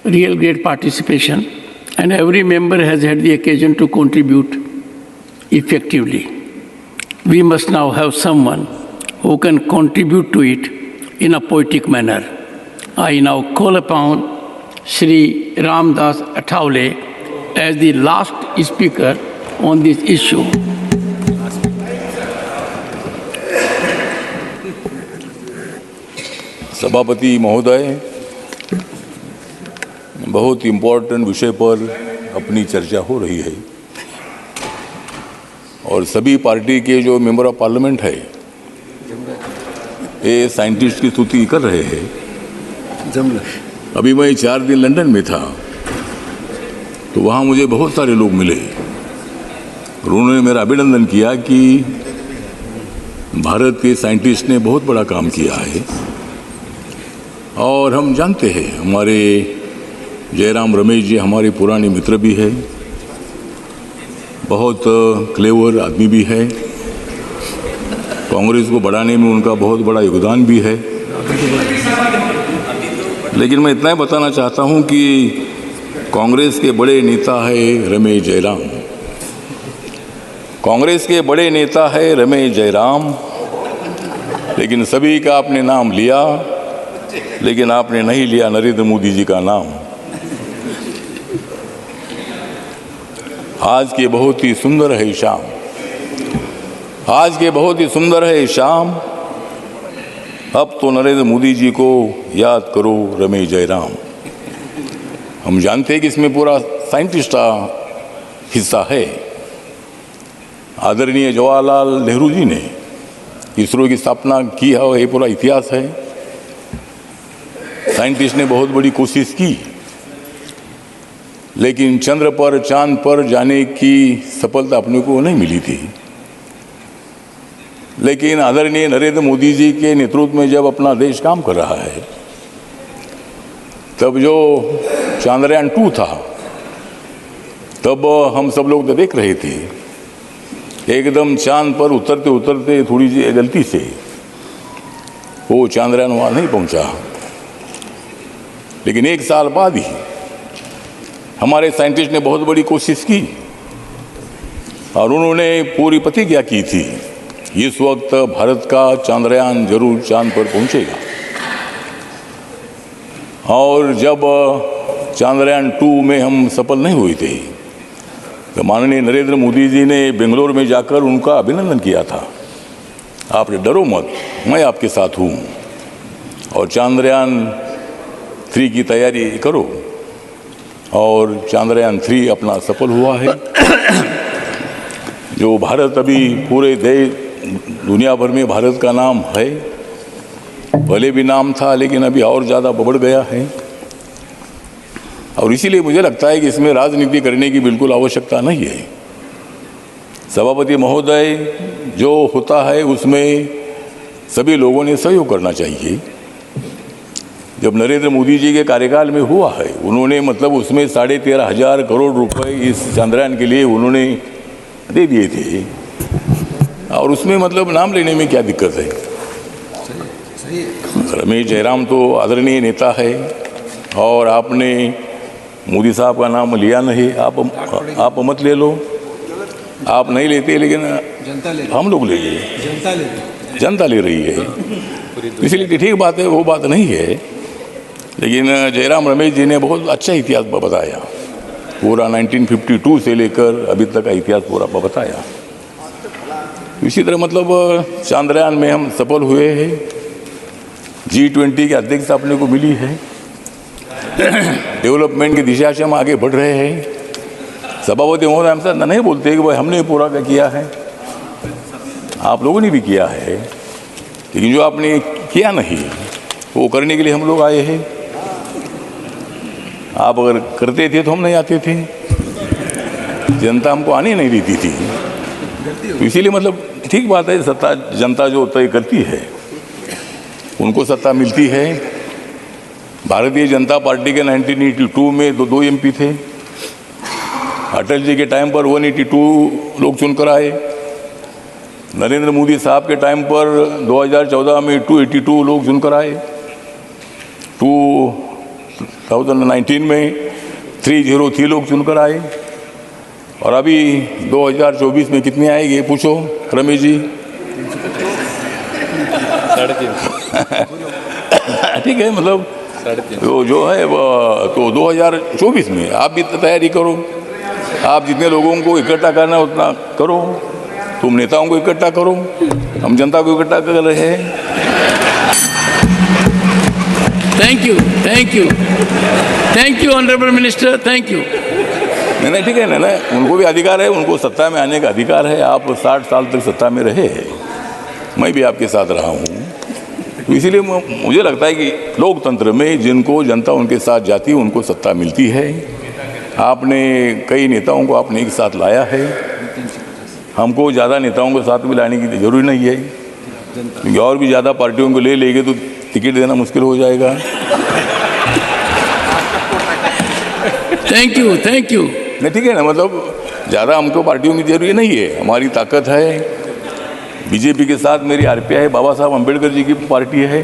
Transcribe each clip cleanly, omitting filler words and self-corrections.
real great participation, and every member has had the occasion to contribute effectively. We must now have someone who can contribute to it in a poetic manner. I now call upon Shri Ramdas Athawale as the last speaker on this issue. सभापति महोदय, बहुत important विषय पर अपनी चर्चा हो रही है और सभी पार्टी के जो मेंबर ऑफ पार्लियामेंट है ये साइंटिस्ट की स्तुति कर रहे हैं। अभी मैं 4 दिन लंदन में था तो वहाँ मुझे बहुत सारे लोग मिले और उन्होंने मेरा अभिनंदन किया कि भारत के साइंटिस्ट ने बहुत बड़ा काम किया है। और हम जानते हैं हमारे जयराम रमेश जी हमारे पुराने मित्र भी है, बहुत क्लेवर आदमी भी है, कांग्रेस को बढ़ाने में उनका बहुत बड़ा योगदान भी है। लेकिन मैं इतना ही बताना चाहता हूं कि कांग्रेस के बड़े नेता है रमेश जयराम, कांग्रेस के बड़े नेता है रमेश जयराम, लेकिन सभी का आपने नाम लिया, लेकिन आपने नहीं लिया नरेंद्र मोदी जी का नाम। आज के बहुत ही सुंदर है शाम, आज के बहुत ही सुंदर है शाम, अब तो नरेंद्र मोदी जी को याद करो रमेश जयराम। हम जानते हैं कि इसमें पूरा साइंटिस्ट का हिस्सा है। आदरणीय जवाहरलाल नेहरू जी ने इसरो की स्थापना की है, ये पूरा इतिहास है। साइंटिस्ट ने बहुत बड़ी कोशिश की, लेकिन चंद्र पर चांद पर जाने की सफलता अपने को नहीं मिली थी। लेकिन आदरणीय नरेंद्र मोदी जी के नेतृत्व में जब अपना देश काम कर रहा है, तब जो चंद्रयान 2 था, तब हम सब लोग तो देख रहे थे एकदम चांद पर उतरते उतरते थोड़ी सी गलती से वो चंद्रयान वहाँ नहीं पहुँचा। लेकिन 1 साल बाद ही हमारे साइंटिस्ट ने बहुत बड़ी कोशिश की और उन्होंने पूरी प्रतिज्ञा की थी इस वक्त भारत का चंद्रयान जरूर चांद पर पहुंचेगा। और जब चंद्रयान 2 में हम सफल नहीं हुए थे तो माननीय नरेंद्र मोदी जी ने बेंगलोर में जाकर उनका अभिनंदन किया था। आपने डरो मत, मैं आपके साथ हूँ और चंद्रयान 3 की तैयारी करो। और चंद्रयान 3 अपना सफल हुआ है। जो भारत अभी पूरे दुनिया भर में भारत का नाम है, पहले भी नाम था लेकिन अभी और ज़्यादा बढ़ गया है। और इसीलिए मुझे लगता है कि इसमें राजनीति करने की बिल्कुल आवश्यकता नहीं है। सभापति महोदय, जो होता है उसमें सभी लोगों ने सहयोग करना चाहिए। जब नरेंद्र मोदी जी के कार्यकाल में हुआ है, उन्होंने मतलब उसमें 13,500 करोड़ रुपए इस चंद्रयान के लिए उन्होंने दे दिए थे और उसमें मतलब नाम लेने में क्या दिक्कत है। रमेश जयराम तो आदरणीय नेता है और आपने मोदी साहब का नाम लिया नहीं। आप मत ले लो, आप नहीं लेते, लेकिन हम लोग ले लिए, जनता ले रही है, इसलिए ठीक बात है, वो बात नहीं है। लेकिन जयराम रमेश जी ने बहुत अच्छा इतिहास बताया, पूरा 1952 से लेकर अभी तक का इतिहास पूरा बताया। इसी तरह मतलब चंद्रयान में हम सफल हुए हैं, G20 की अध्यक्षता अपने को मिली है, डेवलपमेंट की दिशा से हम आगे बढ़ रहे हैं। सभापति महोदय हमसे नहीं बोलते कि भाई हमने पूरा क्या किया है, आप लोगों ने भी किया है, लेकिन जो आपने किया नहीं वो करने के लिए हम लोग आए हैं। आप अगर करते थे तो हम नहीं आते थे, जनता हमको आने नहीं देती थी। तो इसीलिए मतलब ठीक बात है, सत्ता जनता जो तय करती है उनको सत्ता मिलती है। भारतीय जनता पार्टी के 1982 में दो MP थे, अटल जी के टाइम पर 182 लोग चुनकर आए, नरेंद्र मोदी साहब के टाइम पर 2014 में 282 लोग चुनकर आए, 2019 में 303 लोग चुनकर आए, और अभी 2024 में कितने आएंगे पूछो रमेश जी। ठीक है, मतलब तो जो है वो तो 2024 में आप भी तैयारी करो, आप जितने लोगों को इकट्ठा करना है उतना करो, तुम नेताओं को इकट्ठा करो, हम जनता को इकट्ठा कर रहे हैं। Thank you, thank you, thank you honourable minister, thank you. नहीं ठीक है ना, उनको भी अधिकार है, उनको सत्ता में आने का अधिकार है। आप 60 साल तक सत्ता में रहे, मैं भी आपके साथ रहा हूँ, तो इसीलिए मुझे लगता है कि लोकतंत्र में जिनको जनता उनके साथ जाती है उनको सत्ता मिलती है। आपने कई नेताओं को आपने एक साथ लाया है, हमको ज़्यादा नेताओं को साथ में लाने की जरूरी नहीं है, क्योंकि और भी ज़्यादा पार्टियों को ले लेंगे तो टिकट देना मुश्किल हो जाएगा। Thank you, thank you. नहीं ठीक है ना, मतलब ज़्यादा हमको पार्टियों की जरूरी नहीं है, हमारी ताकत है बीजेपी के साथ मेरी आरपीआई बाबा साहब अम्बेडकर जी की पार्टी है,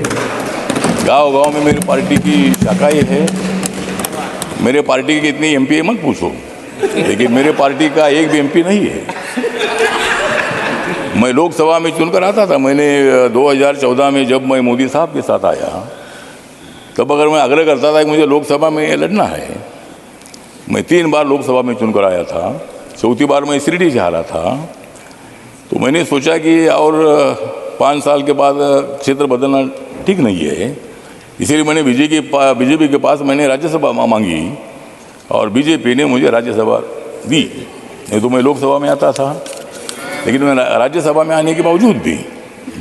गांव-गांव में मेरी पार्टी की शाखाएं है। मेरे पार्टी की कितनी एमपी है मत पूछो, लेकिन मेरे पार्टी का एक भी एमपी नहीं है। मैं लोकसभा में चुनकर आता था, मैंने 2014 में जब मैं मोदी साहब के साथ आया तब अगर मैं आग्रह करता था कि मुझे लोकसभा में लड़ना है, मैं 3 बार लोकसभा में चुनकर आया था, चौथी बार मैं शिरडी से हारा था, तो मैंने सोचा कि और 5 साल के बाद क्षेत्र बदलना ठीक नहीं है, इसीलिए मैंने बीजेपी के पास मैंने राज्यसभा मांगी और बीजेपी ने मुझे राज्यसभा दी। नहीं तो मैं लोकसभा में आता था, लेकिन मैं राज्यसभा में आने के बावजूद भी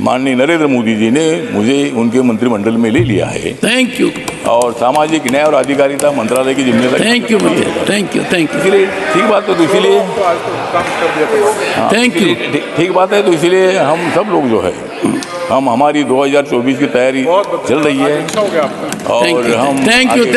माननीय नरेंद्र मोदी जी ने मुझे उनके मंत्रिमंडल में ले लिया है। Thank you. और सामाजिक न्याय और अधिकारिता मंत्रालय की जिम्मेदारी। Thank you, thank you, thank you. इसीलिए ठीक बात है, तो इसीलिए थैंक यू, ठीक बात है, तो इसीलिए हम सब लोग जो है हमारी 2024 की तैयारी चल रही है और हम थैंक यू।